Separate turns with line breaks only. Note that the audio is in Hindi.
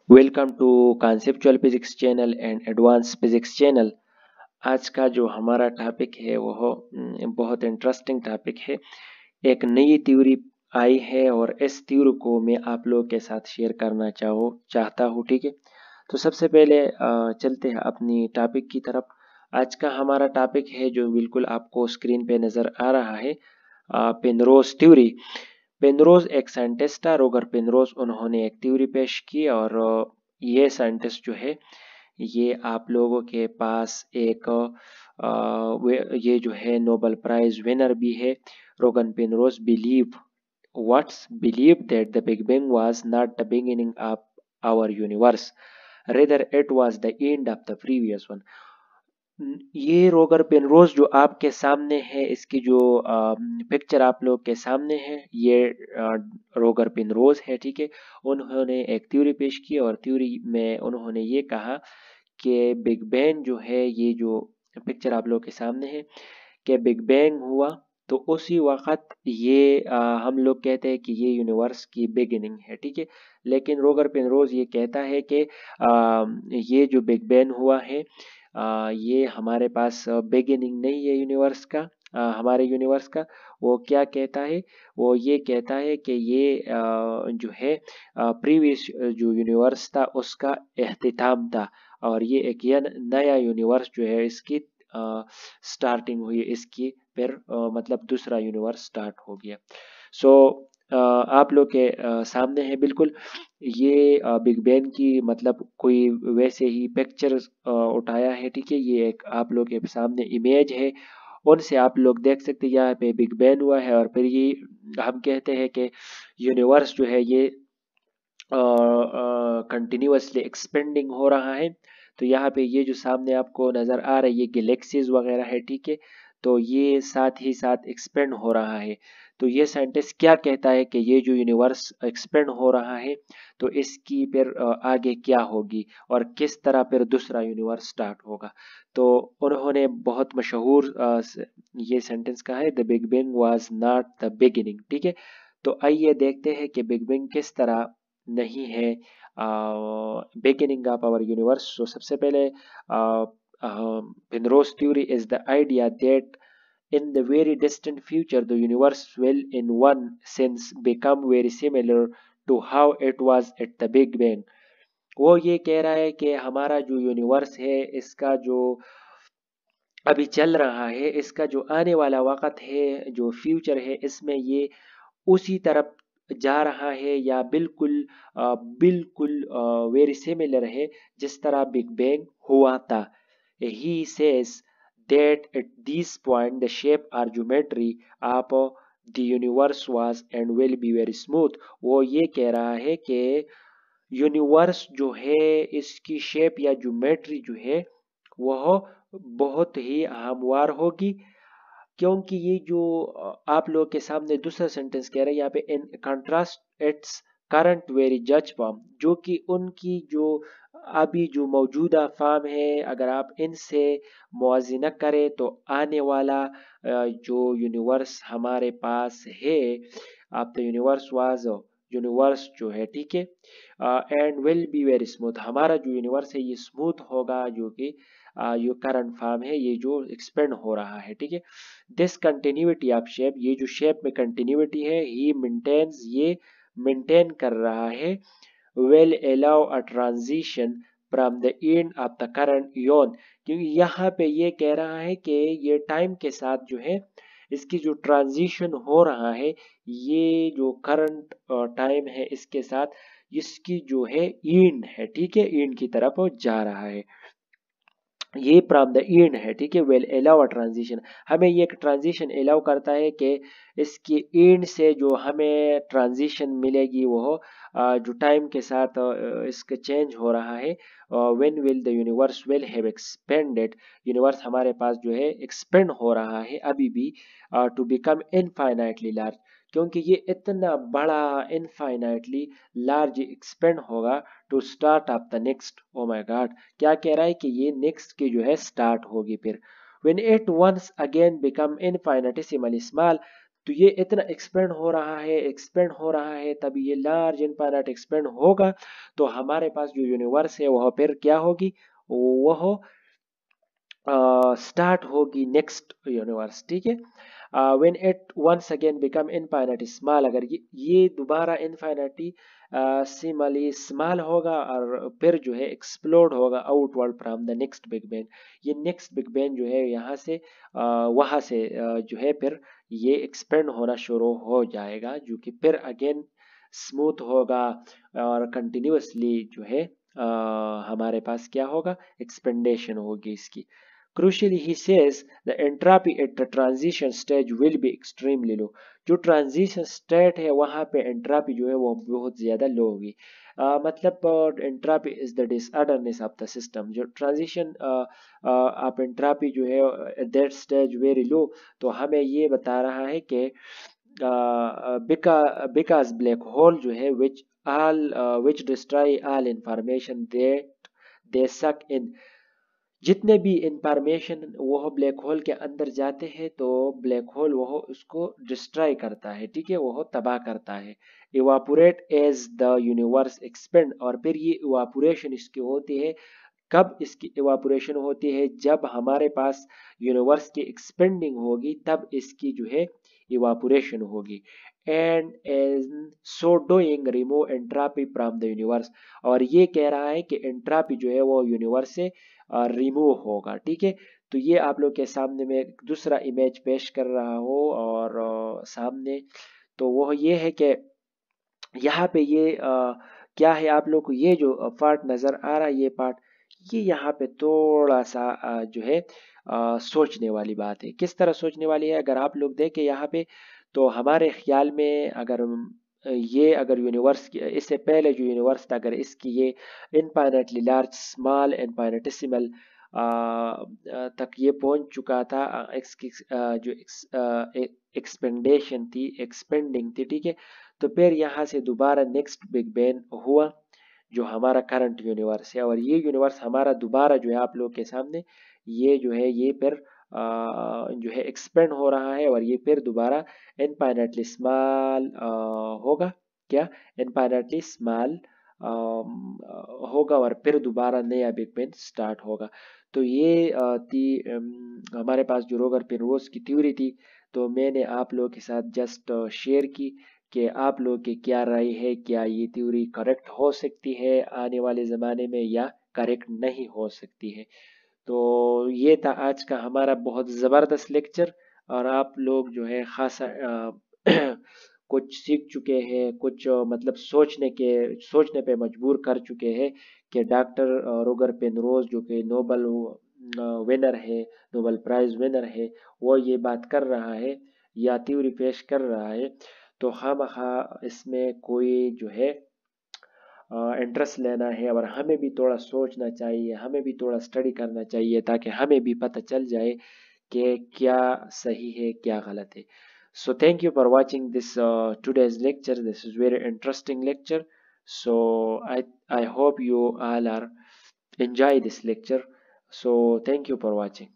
Welcome to conceptual physics channel and advance physics channel. आज का जो हमारा टॉपिक है वो बहुत इंटरेस्टिंग टॉपिक है। एक नई थ्योरी आई है और इस थ्योरी को मैं आप लोगों के साथ शेयर करना चाहता हूँ। ठीक है, तो सबसे पहले चलते हैं अपनी टॉपिक की तरफ। आज का हमारा टॉपिक है जो बिल्कुल आपको स्क्रीन पे नज़र आ रहा है, पेनरोज थ्योरी। पेनरोज एक साइंटिस्ट था, रोगर पेनरोज। उन्होंने एक थ्योरी पेश की और ये साइंटिस्ट जो है ये आप लोगों के पास एक ये जो है नोबेल प्राइज विनर भी है। रोगन Penrose believed that the Big Bang was not the beginning of our universe, rather it was the end of the previous one। ये रोगर पेनरोज जो आपके सामने है, इसकी जो पिक्चर आप लोग के सामने है, ये रोगर पेनरोज है। ठीक है, उन्होंने एक थ्योरी पेश की और थ्योरी में उन्होंने ये कहा कि बिग बैंग जो है, ये जो पिक्चर आप लोग के सामने है, कि बिग बैंग हुआ तो उसी वक्त ये हम लोग कहते हैं कि ये यूनिवर्स की बिगिनिंग है। ठीक है, लेकिन रोगर पेनरोज ये कहता है कि ये जो बिग बैंग हुआ है, ये हमारे पास बिगिनिंग नहीं है यूनिवर्स का, हमारे यूनिवर्स का। वो क्या कहता है, वो ये कहता है कि ये जो है प्रीवियस जो यूनिवर्स था उसका एख्तिताम था और ये एक नया यूनिवर्स जो है इसकी स्टार्टिंग हुई, इसकी फिर मतलब दूसरा यूनिवर्स स्टार्ट हो गया। सो आप लोग के सामने है बिल्कुल ये बिग बैंग की मतलब कोई वैसे ही पिक्चर उठाया है। ठीक है, ये एक आप लोग के सामने इमेज है, उनसे आप लोग देख सकते हैं यहाँ पे बिग बैंग हुआ है और फिर ये हम कहते हैं कि यूनिवर्स जो है ये कंटिन्यूअसली एक्सपेंडिंग हो रहा है। तो यहाँ पे ये जो सामने आपको नज़र आ रहा है ये गैलेक्सीज वगैरह है। ठीक है, तो ये साथ ही साथ एक्सपेंड हो रहा है। तो ये साइंटिस्ट क्या कहता है कि ये जो यूनिवर्स एक्सपेंड हो रहा है तो इसकी फिर आगे क्या होगी और किस तरह फिर दूसरा यूनिवर्स स्टार्ट होगा। तो उन्होंने बहुत मशहूर ये सेंटेंस कहा है, the big bang was not the beginning. ठीक है, तो आइए देखते हैं कि बिग बैंग किस तरह नहीं है बिगिनिंग ऑफ आवर यूनिवर्स। तो सबसे पहले Penrose theory is the idea that in the very distant future the universe will in one sense become very similar to how it was at the big bang। वो ये कह रहा है कि हमारा जो यूनिवर्स है इसका जो अभी चल रहा है, इसका जो आने वाला वक्त है, जो फ्यूचर है, इसमें ये उसी तरफ जा रहा है या बिल्कुल वेरी सिमिलर है जिस तरह बिग बैंग हुआ था। He says that at this point the shape और geometry of the universe was and will be very smooth. वो ये कह रहा है कि यूनिवर्स जो है इसकी शेप या ज्योमेट्री जो है वह बहुत ही हमवार होगी, क्योंकि ये जो आप लोग के सामने दूसरा सेंटेंस कह रहे हैं यहाँ पे, in contrast its current very जज फॉर्म, जो कि उनकी जो अभी जो मौजूदा फॉर्म है अगर आप इनसे मुआजिना करें तो आने वाला जो यूनिवर्स हमारे पास है, आप द यूनिवर्स वाज यूनिवर्स जो है, ठीक है, and will be very smooth, हमारा जो यूनिवर्स है ये स्मूथ होगा, जो कि ये करंट फॉर्म है, ये जो एक्सपेंड हो रहा है। ठीक है, दिस कंटिन्यूटी ऑफ शेप, ये जो शेप में कंटिन्यूटी है, ही मेंटेन्स, ये मेंटेन कर रहा है, will allow a transition from the end of the current Ian. क्योंकि यहाँ पे ये कह रहा है कि ये टाइम के साथ जो है इसकी जो ट्रांजिशन हो रहा है, ये जो करंट टाइम है इसके साथ इसकी जो है एंड है, ठीक है, एंड की तरफ वो जा रहा है, ये फ्रॉम द एंड है। ठीक है, वेल अलाउ अ ट्रांजिशन, हमें ये ट्रांजिशन अलाउ करता है कि इसके एंड से जो हमें ट्रांजिशन मिलेगी वो जो टाइम के साथ इसका चेंज हो रहा है। When will the universe will have expanded, universe हमारे पास जो है एक्सपेंड हो रहा है अभी भी, टू बिकम इनफाइनाइटली लार्ज, क्योंकि ये इतना बड़ा इनफाइनाइटली लार्ज एक्सपेंड होगा, to start off the next, oh my god, क्या कह रहा है कि ये नेक्स्ट की जो है स्टार्ट होगी फिर, when it once again become infinitesimally small, तो ये इतना एक्सपेंड हो रहा है, एक्सपेंड हो रहा है, तब ये लार्ज इनफाइनाइट एक्सपेंड होगा तो हमारे पास जो यूनिवर्स है वह फिर क्या होगी, वह स्टार्ट होगी नेक्स्ट यूनिवर्स, ठीक है। When it once again become infinitely small, अगर ये दोबारा इनफाइनाइटली सिमली स्मॉल होगा और फिर जो है एक्सप्लोड होगा outward from the next big bang. ये नेक्स्ट बिग बैंग जो है यहाँ से वहाँ से जो है फिर ये एक्सपेंड होना शुरू हो जाएगा, जो कि फिर अगेन स्मूथ होगा और कंटिन्यूअसली जो है हमारे पास क्या होगा, एक्सपेंडेशन होगी इसकी। Crucially, he says the entropy at the transition stage will be extremely low. जो ट्रांजिशन स्टेट है वहां पे एंट्रापी जो है वो बहुत ज्यादा लो होगी। मतलब entropy is the disorderness of the system. जो ट्रांजिशन ऑफ एंट्रापी जो है at that stage very low, तो हमें ये बता रहा है कि बिकॉज ब्लैक होल जो है which destroy all information that they suck in, जितने भी इंफॉर्मेशन वो ब्लैक होल के अंदर जाते हैं तो ब्लैक होल वो उसको डिस्ट्रॉय करता है, ठीक है, वो तबाह करता है। Evaporate as the universe expand, और फिर ये इवापोरेशन इसकी होती है, कब इसकी इवापोरेशन होती है, जब हमारे पास यूनिवर्स की एक्सपेंडिंग होगी तब इसकी जो है इवापोरेशन होगी। And in so doing remove entropy from the universe, और ये कह रहा है कि एंट्रापी जो है वो यूनिवर्स से रिमूव होगा, ठीक है। तो ये आप लोग के सामने में दूसरा इमेज पेश कर रहा हूँ और सामने तो वो ये है कि यहाँ पे ये क्या है, आप लोग को ये जो पार्ट नजर आ रहा है, ये पार्ट, ये यहाँ पे थोड़ा सा जो है सोचने वाली बात है। किस तरह सोचने वाली है, अगर आप लोग देखें यहाँ पे तो हमारे ख्याल में अगर ये अगर यूनिवर्स इससे पहले जो यूनिवर्स था, अगर इसकी ये इनफाइनाइटली लार्ज स्मॉल इनफाइनेटिसिमल तक ये पहुंच चुका था, जो एक्सपेंडेशन थी, एक्सपेंडिंग थी, ठीक है। तो फिर यहाँ से दोबारा नेक्स्ट बिग बैंग हुआ जो हमारा करंट यूनिवर्स है, और ये यूनिवर्स हमारा दोबारा जो है आप लोग के सामने ये जो है ये फिर जो है एक्सपेंड हो रहा है, और ये फिर दोबारा इनफाइनाइटली स्मॉल होगा, क्या इनफाइनाइटली स्मॉल होगा, और फिर दोबारा नया बिग बैंग स्टार्ट होगा। तो ये थी हमारे पास जो रोगर पेनरोज की थ्योरी थी, तो मैंने आप लोगों के साथ जस्ट शेयर की कि आप लोग की क्या राय है, क्या ये थ्योरी करेक्ट हो सकती है आने वाले ज़माने में या करेक्ट नहीं हो सकती है। तो ये था आज का हमारा बहुत ज़बरदस्त लेक्चर, और आप लोग जो है खासा कुछ सीख चुके हैं, कुछ मतलब सोचने पे मजबूर कर चुके हैं कि डॉक्टर रोगर पेनरोज जो कि नोबल विनर है, नोबल प्राइज विनर है, वो ये बात कर रहा है या थ्योरी पेश कर रहा है, तो हम हाँ इसमें कोई जो है इंटरेस्ट लेना है, और हमें भी थोड़ा सोचना चाहिए, हमें भी थोड़ा स्टडी करना चाहिए, ताकि हमें भी पता चल जाए कि क्या सही है क्या गलत है। So thank you for watching this today's lecture. This is very interesting lecture. So I hope you all are enjoy this lecture. So thank you for watching.